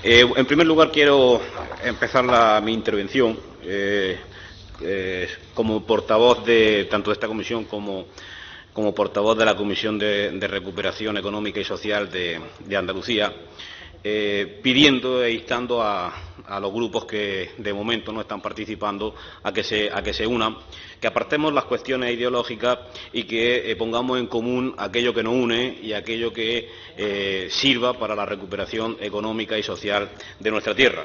En primer lugar, quiero empezar mi intervención como portavoz tanto de esta comisión como portavoz de la Comisión de Recuperación Económica y Social de Andalucía, pidiendo e instando a los grupos que de momento no están participando a que se unan, que apartemos las cuestiones ideológicas y que pongamos en común aquello que nos une y aquello que sirva para la recuperación económica y social de nuestra tierra.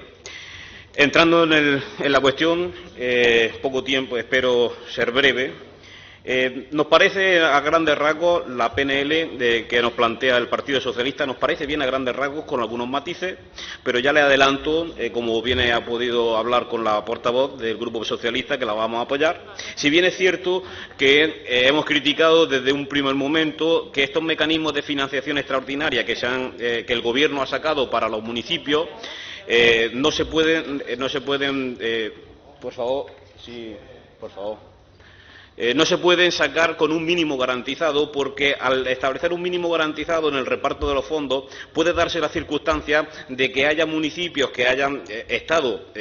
Entrando en la cuestión, poco tiempo, espero ser breve. Nos parece a grandes rasgos la PNL que nos plantea el Partido Socialista, nos parece bien a grandes rasgos con algunos matices, pero ya le adelanto, como bien ha podido hablar con la portavoz del Grupo Socialista, que la vamos a apoyar. Si bien es cierto que hemos criticado desde un primer momento que estos mecanismos de financiación extraordinaria que el Gobierno ha sacado para los municipios no se pueden, por favor, sí, por favor. No se pueden sacar con un mínimo garantizado, porque al establecer un mínimo garantizado en el reparto de los fondos puede darse la circunstancia de que haya municipios que hayan estado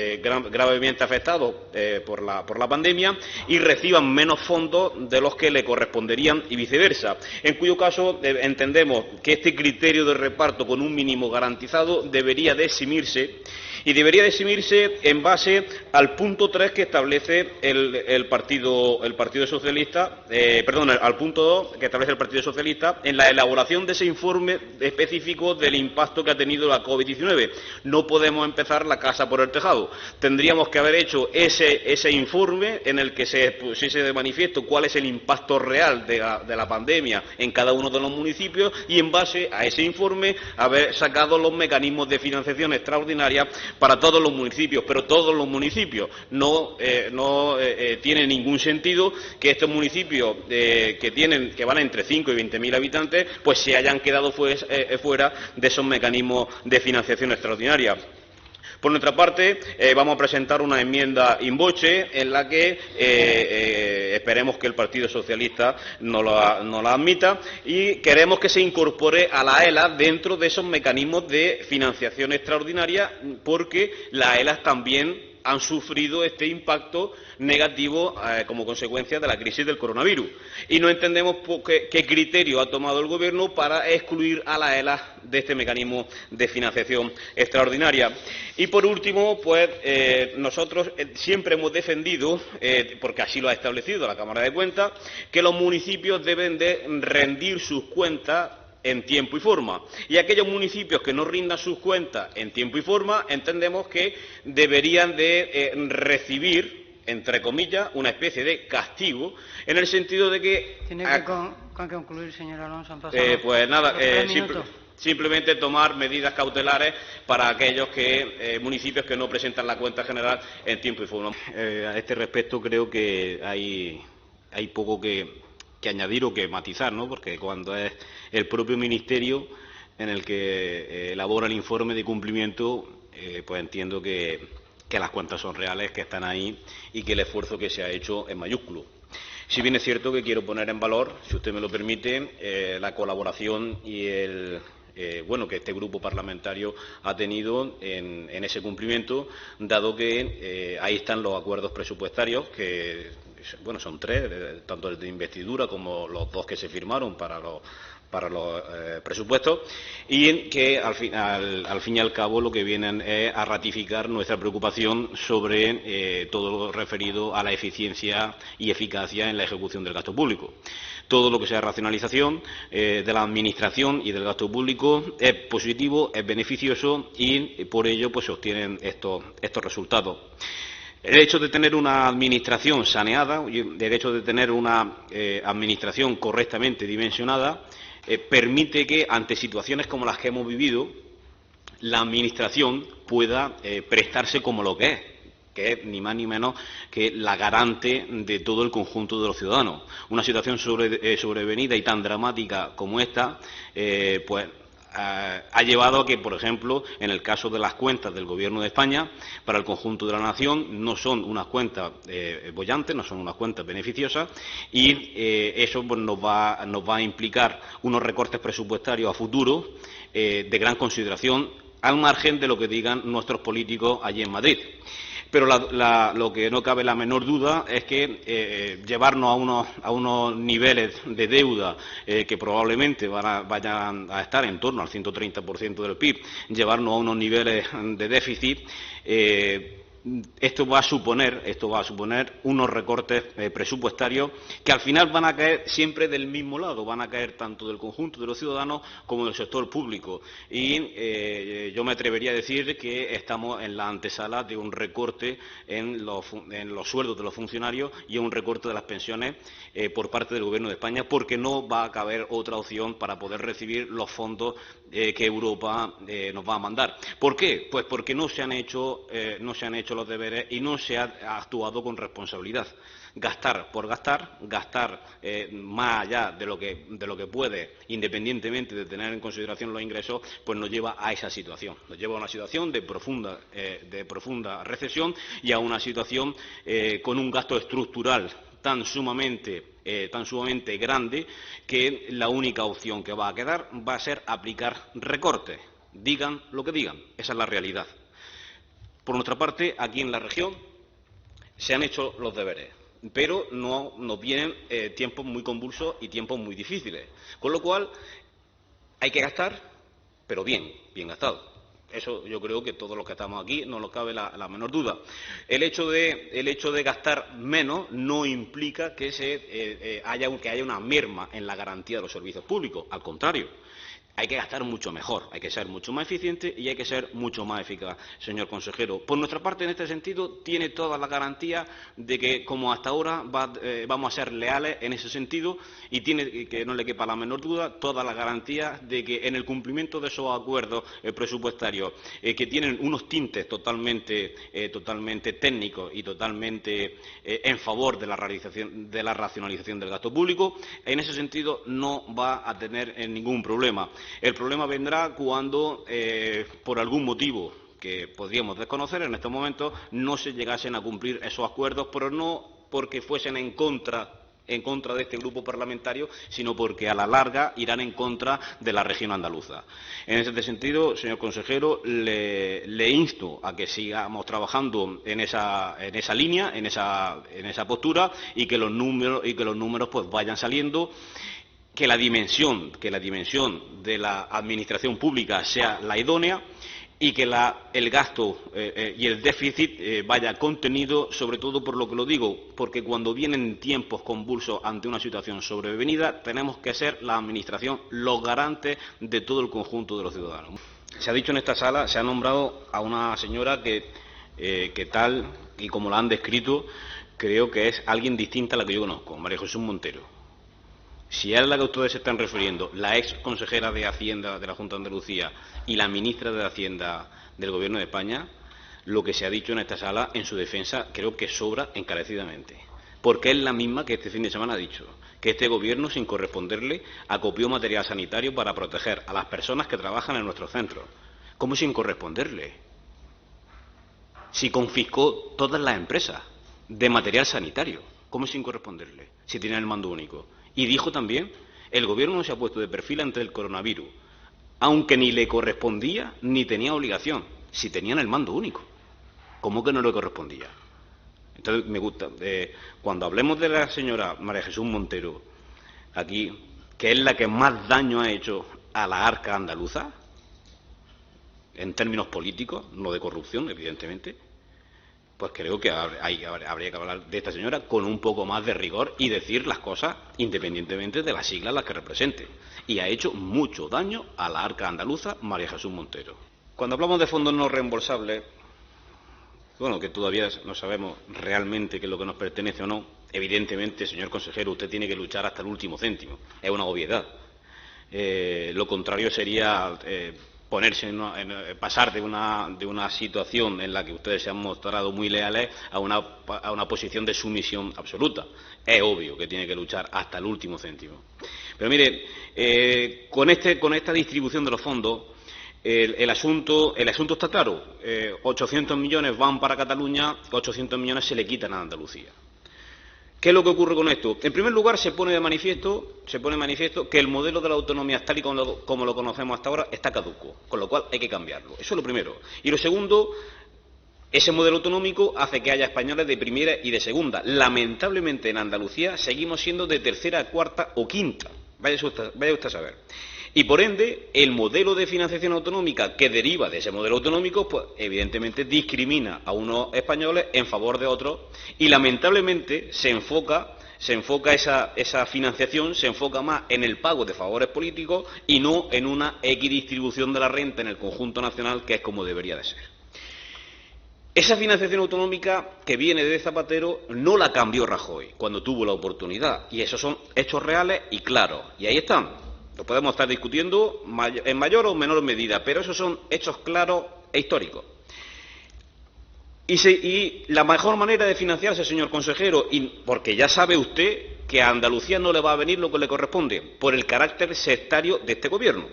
gravemente afectados por la pandemia y reciban menos fondos de los que le corresponderían y viceversa, en cuyo caso entendemos que este criterio de reparto con un mínimo garantizado debería de eximirse. Y debería de eximirse en base al punto 3 que establece el Partido Socialista, al punto 2 que establece el Partido Socialista en la elaboración de ese informe específico del impacto que ha tenido la COVID-19. No podemos empezar la casa por el tejado. Tendríamos que haber hecho ese informe en el que se pusiese de manifiesto cuál es el impacto real de la pandemia en cada uno de los municipios y, en base a ese informe, haber sacado los mecanismos de financiación extraordinaria para todos los municipios, pero todos los municipios. No tiene ningún sentido que estos municipios que van entre 5 y 20.000 habitantes pues se hayan quedado fuera de esos mecanismos de financiación extraordinaria. Por nuestra parte, vamos a presentar una enmienda in voce en la que esperemos que el Partido Socialista no la admita, y queremos que se incorpore a la ELA dentro de esos mecanismos de financiación extraordinaria, porque las ELA también han sufrido este impacto negativo como consecuencia de la crisis del coronavirus. Y no entendemos qué criterio ha tomado el Gobierno para excluir a la ELA de este mecanismo de financiación extraordinaria. Y, por último, pues nosotros siempre hemos defendido, porque así lo ha establecido la Cámara de Cuentas, que los municipios deben de rendir sus cuentas en tiempo y forma. Y aquellos municipios que no rindan sus cuentas en tiempo y forma, entendemos que deberían de recibir, entre comillas, una especie de castigo, en el sentido de que... Tiene que concluir, señor Alonso. Pues nada, simplemente tomar medidas cautelares para aquellos municipios que no presentan la cuenta general en tiempo y forma. A este respecto creo que hay poco que añadir o que matizar, ¿no? Porque cuando es el propio Ministerio en el que elabora el informe de cumplimiento, pues entiendo que las cuentas son reales, que están ahí y que el esfuerzo que se ha hecho es mayúsculo. Si bien es cierto que quiero poner en valor, si usted me lo permite, la colaboración y que este grupo parlamentario ha tenido en ese cumplimiento, dado que ahí están los acuerdos presupuestarios que son 3, tanto el de investidura como los 2 que se firmaron para los presupuestos, y que al fin y al cabo lo que vienen es a ratificar nuestra preocupación sobre todo lo referido a la eficiencia y eficacia en la ejecución del gasto público. Todo lo que sea racionalización de la administración y del gasto público es positivo, es beneficioso, y por ello pues se obtienen estos resultados. El hecho de tener una administración saneada, el hecho de tener una administración correctamente dimensionada, permite que, ante situaciones como las que hemos vivido, la administración pueda prestarse como lo que es ni más ni menos que la garante de todo el conjunto de los ciudadanos. Una situación sobrevenida y tan dramática como esta, ha llevado a que, por ejemplo, en el caso de las cuentas del Gobierno de España, para el conjunto de la nación no son unas cuentas bollantes, no son unas cuentas beneficiosas, y eso pues, nos va a implicar unos recortes presupuestarios a futuro de gran consideración, al margen de lo que digan nuestros políticos allí en Madrid. Pero lo que no cabe la menor duda es que llevarnos a unos niveles de deuda que probablemente vayan a estar en torno al 130% del PIB, llevarnos a unos niveles de déficit, esto va a suponer unos recortes presupuestarios que al final van a caer siempre del mismo lado, van a caer tanto del conjunto de los ciudadanos como del sector público. Y yo me atrevería a decir que estamos en la antesala de un recorte en los sueldos de los funcionarios y un recorte de las pensiones por parte del Gobierno de España, porque no va a caber otra opción para poder recibir los fondos que Europa nos va a mandar. ¿Por qué? Pues porque no se han hecho los deberes y no se ha actuado con responsabilidad. Gastar por gastar, más allá de lo que puede, independientemente de tener en consideración los ingresos, pues nos lleva a esa situación. Nos lleva a una situación de profunda recesión y a una situación con un gasto estructural tan sumamente grande que la única opción que va a quedar va a ser aplicar recortes. Digan lo que digan, esa es la realidad. Por nuestra parte, aquí en la región se han hecho los deberes, pero nos vienen tiempos muy convulsos y tiempos muy difíciles. Con lo cual, hay que gastar, pero bien gastado. Eso yo creo que todos los que estamos aquí no nos cabe la menor duda. El hecho de gastar menos no implica que haya una merma en la garantía de los servicios públicos. Al contrario. Hay que gastar mucho mejor, hay que ser mucho más eficiente y hay que ser mucho más eficaz, señor consejero. Por nuestra parte, en este sentido, tiene toda la garantía de que, como hasta ahora, vamos a ser leales en ese sentido y tiene, que no le quepa la menor duda, toda la garantía de que en el cumplimiento de esos acuerdos presupuestarios que tienen unos tintes totalmente técnicos y totalmente en favor de la racionalización del gasto público, en ese sentido no va a tener ningún problema. El problema vendrá cuando, por algún motivo que podríamos desconocer en estos momentos, no se llegasen a cumplir esos acuerdos, pero no porque fuesen en contra de este grupo parlamentario, sino porque a la larga irán en contra de la región andaluza. En este sentido, señor consejero, le insto a que sigamos trabajando en esa línea, en esa postura, y que los números pues vayan saliendo. Que la dimensión de la administración pública sea la idónea y que el gasto y el déficit vaya contenido, sobre todo por lo que lo digo, porque cuando vienen tiempos convulsos ante una situación sobrevenida, tenemos que ser la administración los garantes de todo el conjunto de los ciudadanos. Se ha dicho en esta sala, se ha nombrado a una señora que tal y como la han descrito, creo que es alguien distinta a la que yo conozco, María Jesús Montero. Si es la que ustedes se están refiriendo, la ex consejera de Hacienda de la Junta de Andalucía y la ministra de Hacienda del Gobierno de España, lo que se ha dicho en esta sala en su defensa creo que sobra encarecidamente. Porque es la misma que este fin de semana ha dicho, que este Gobierno, sin corresponderle, acopió material sanitario para proteger a las personas que trabajan en nuestros centros. ¿Cómo sin corresponderle? Si confiscó todas las empresas de material sanitario, ¿cómo sin corresponderle? Si tiene el mando único. Y dijo también, el Gobierno no se ha puesto de perfil ante el coronavirus, aunque ni le correspondía ni tenía obligación, si tenían el mando único. ¿Cómo que no le correspondía? Entonces, me gusta, cuando hablemos de la señora María Jesús Montero, aquí, que es la que más daño ha hecho a la arca andaluza, en términos políticos, no de corrupción, evidentemente, pues creo que habría que hablar de esta señora con un poco más de rigor y decir las cosas independientemente de las siglas las que represente. Y ha hecho mucho daño a la arca andaluza María Jesús Montero. Cuando hablamos de fondos no reembolsables, bueno, que todavía no sabemos realmente qué es lo que nos pertenece o no, evidentemente, señor consejero, usted tiene que luchar hasta el último céntimo. Es una obviedad. Lo contrario sería pasar de una situación en la que ustedes se han mostrado muy leales a una posición de sumisión absoluta. Es obvio que tiene que luchar hasta el último céntimo. Pero mire, con esta distribución de los fondos, el asunto está claro. 800 millones van para Cataluña, 800 millones se le quitan a Andalucía. ¿Qué es lo que ocurre con esto? En primer lugar, se pone de manifiesto que el modelo de la autonomía, tal y como lo conocemos hasta ahora, está caduco, con lo cual hay que cambiarlo. Eso es lo primero. Y lo segundo, ese modelo autonómico hace que haya españoles de primera y de segunda. Lamentablemente, en Andalucía seguimos siendo de tercera, cuarta o quinta. Vaya usted a saber. Y, por ende, el modelo de financiación autonómica que deriva de ese modelo autonómico, pues evidentemente discrimina a unos españoles en favor de otros y, lamentablemente, se enfoca esa financiación, se enfoca más en el pago de favores políticos y no en una equidistribución de la renta en el conjunto nacional, que es como debería de ser. Esa financiación autonómica que viene de Zapatero no la cambió Rajoy cuando tuvo la oportunidad, y esos son hechos reales y claros, y ahí están. Lo podemos estar discutiendo en mayor o menor medida, pero esos son hechos claros e históricos. Y la mejor manera de financiarse, señor consejero, porque ya sabe usted que a Andalucía no le va a venir lo que le corresponde, por el carácter sectario de este Gobierno.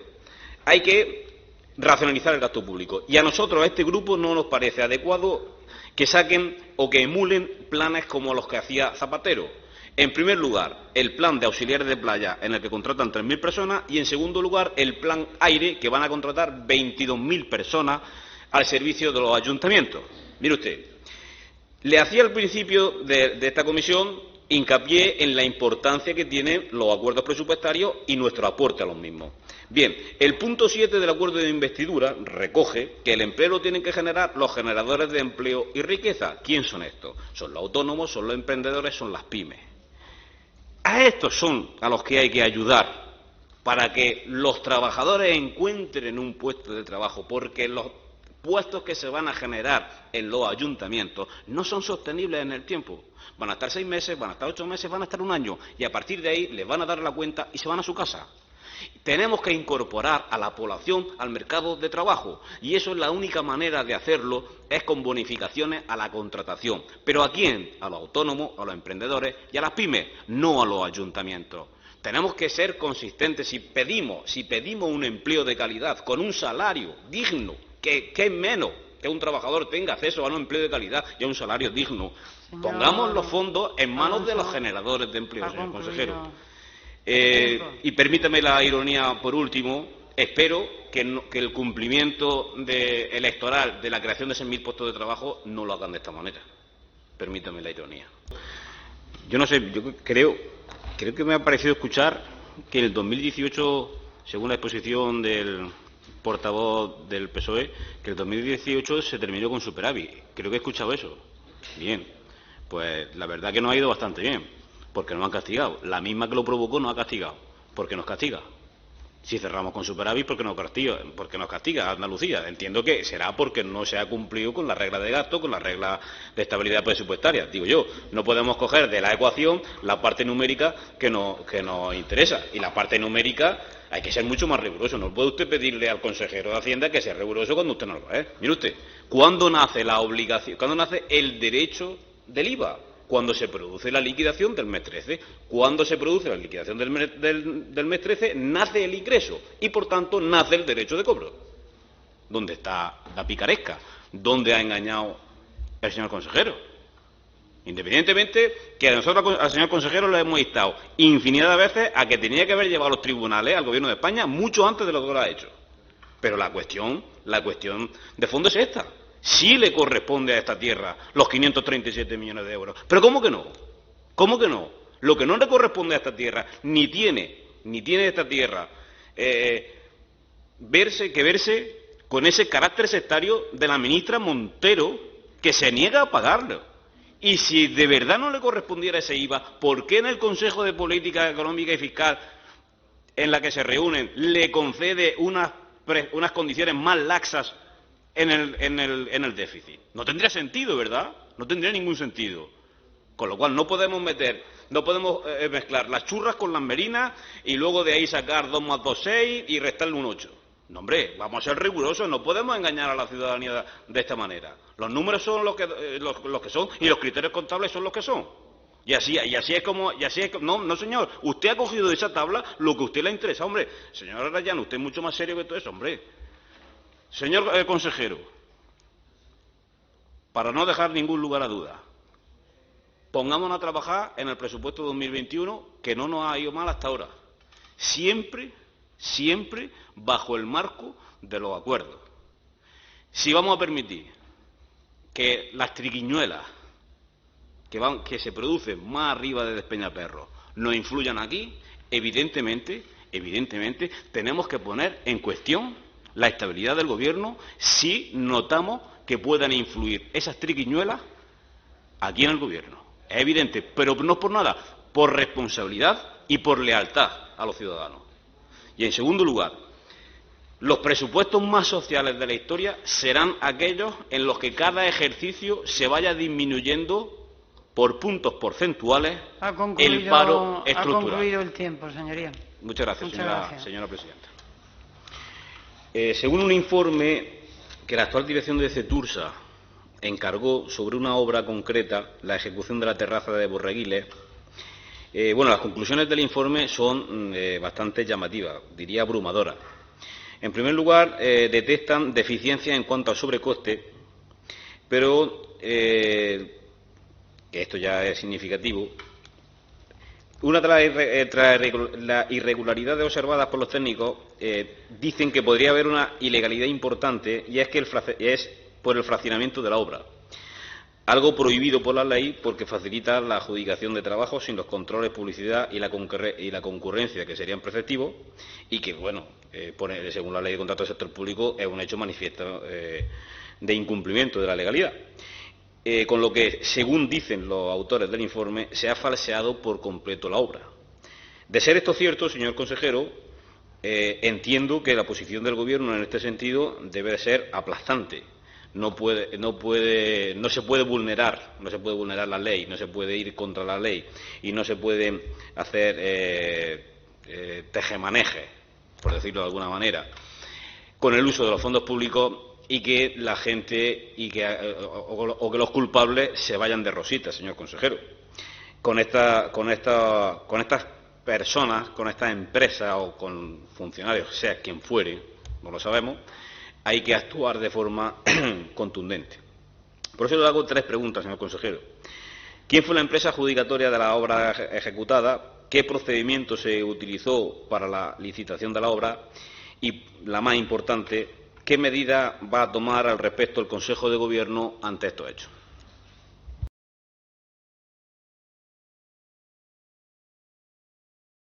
Hay que racionalizar el gasto público. Y a nosotros, a este grupo, no nos parece adecuado que saquen o que emulen planes como los que hacía Zapatero. En primer lugar, el plan de auxiliares de playa, en el que contratan 3.000 personas, y en segundo lugar, el plan aire, que van a contratar 22.000 personas al servicio de los ayuntamientos. Mire usted, le hacía al principio de esta comisión hincapié en la importancia que tienen los acuerdos presupuestarios y nuestro aporte a los mismos. Bien, el punto 7 del acuerdo de investidura recoge que el empleo lo tienen que generar los generadores de empleo y riqueza. ¿Quién son estos? Son los autónomos, son los emprendedores, son las pymes. A estos son a los que hay que ayudar para que los trabajadores encuentren un puesto de trabajo, porque los puestos que se van a generar en los ayuntamientos no son sostenibles en el tiempo. Van a estar 6 meses, van a estar 8 meses, van a estar 1 año, y a partir de ahí les van a dar la cuenta y se van a su casa. Tenemos que incorporar a la población al mercado de trabajo, y eso es la única manera de hacerlo, es con bonificaciones a la contratación. ¿Pero a quién? A los autónomos, a los emprendedores y a las pymes, no a los ayuntamientos. Tenemos que ser consistentes. Si pedimos un empleo de calidad, con un salario digno, que es menos que un trabajador tenga acceso a un empleo de calidad y a un salario digno, pongamos los fondos en manos de los generadores de empleo, señor consejero. Y permítame la ironía por último, espero que el cumplimiento electoral de la creación de 6.000 puestos de trabajo no lo hagan de esta manera. Permítame la ironía. Yo no sé, yo creo que me ha parecido escuchar que en el 2018, según la exposición del portavoz del PSOE, que el 2018 se terminó con superávit. Creo que he escuchado eso. Bien, pues la verdad que nos ha ido bastante bien. Porque nos han castigado. La misma que lo provocó nos ha castigado. ¿Por qué nos castiga? Si cerramos con superávit, ¿por qué nos castiga a Andalucía? Entiendo que será porque no se ha cumplido con la regla de gasto, con la regla de estabilidad presupuestaria. Digo yo, no podemos coger de la ecuación la parte numérica que nos interesa. Y la parte numérica hay que ser mucho más riguroso. No puede usted pedirle al consejero de Hacienda que sea riguroso cuando usted no lo es. Mire usted, ¿cuándo nace la obligación? ¿Cuándo nace el derecho del IVA? Cuando se produce la liquidación del mes 13. Cuando se produce la liquidación del mes 13, nace el ingreso y, por tanto, nace el derecho de cobro. ¿Dónde está la picaresca? ¿Dónde ha engañado el señor consejero? Independientemente que nosotros al señor consejero le hemos instado infinidad de veces a que tenía que haber llevado a los tribunales al Gobierno de España mucho antes de lo que lo ha hecho. Pero la cuestión de fondo es esta. Sí le corresponde a esta tierra los 537 millones de euros. ¿Pero cómo que no? ¿Cómo que no? Lo que no le corresponde a esta tierra, ni tiene esta tierra verse con ese carácter sectario de la ministra Montero, que se niega a pagarlo. Y si de verdad no le correspondiera ese IVA, ¿por qué en el Consejo de Política Económica y Fiscal, en la que se reúnen, le concede unas condiciones más laxas en el déficit? No tendría sentido, ¿verdad? No tendría ningún sentido. Con lo cual no podemos mezclar las churras con las merinas y luego de ahí sacar 2 más 2, 6 y restarle un 8. No, hombre, vamos a ser rigurosos, no podemos engañar a la ciudadanía de esta manera. Los números son los que son y los criterios contables son los que son. Y así es como... No, señor, usted ha cogido de esa tabla lo que a usted le interesa, hombre. Señor Arayano, usted es mucho más serio que todo eso, hombre. Señor consejero, para no dejar ningún lugar a duda, Pongámonos a trabajar en el presupuesto 2021, que no nos ha ido mal hasta ahora. Siempre bajo el marco de los acuerdos. Si vamos a permitir que las triquiñuelas que se producen más arriba de Despeñaperros nos influyan aquí, evidentemente, tenemos que poner en cuestión la estabilidad del Gobierno si notamos que puedan influir esas triquiñuelas aquí en el Gobierno. Es evidente, pero no es por nada, por responsabilidad y por lealtad a los ciudadanos. Y, en segundo lugar, los presupuestos más sociales de la historia serán aquellos en los que cada ejercicio se vaya disminuyendo por puntos porcentuales el paro estructural. Ha concluido el tiempo, señoría. Muchas gracias, señora presidenta. Según un informe que la actual dirección de Cetursa encargó sobre una obra concreta, la ejecución de la terraza de Borreguiles, las conclusiones del informe son bastante llamativas, diría abrumadoras. En primer lugar, detectan deficiencias en cuanto al sobrecoste, pero que esto ya es significativo. Una de las irregularidades observadas por los técnicos dicen que podría haber una ilegalidad importante, y es que es por el fraccionamiento de la obra, algo prohibido por la ley porque facilita la adjudicación de trabajos sin los controles, publicidad y la concurrencia, que serían preceptivos, y que, según la ley de contrato del sector público, es un hecho manifiesto de incumplimiento de la legalidad. Con lo que, según dicen los autores del informe, se ha falseado por completo la obra. De ser esto cierto, señor consejero, entiendo que la posición del Gobierno en este sentido debe de ser aplastante. No se puede vulnerar la ley, no se puede ir contra la ley y no se puede hacer tejemanejes, por decirlo de alguna manera, con el uso de los fondos públicos y que la gente o que los culpables se vayan de rositas, señor consejero. Con estas personas, con estas empresas o con funcionarios, sea quien fuere, no lo sabemos, hay que actuar de forma contundente. Por eso le hago 3 preguntas, señor consejero. ¿Quién fue la empresa adjudicataria de la obra ejecutada? ¿Qué procedimiento se utilizó para la licitación de la obra? Y, la más importante, ¿qué medida va a tomar al respecto el Consejo de Gobierno ante estos hechos?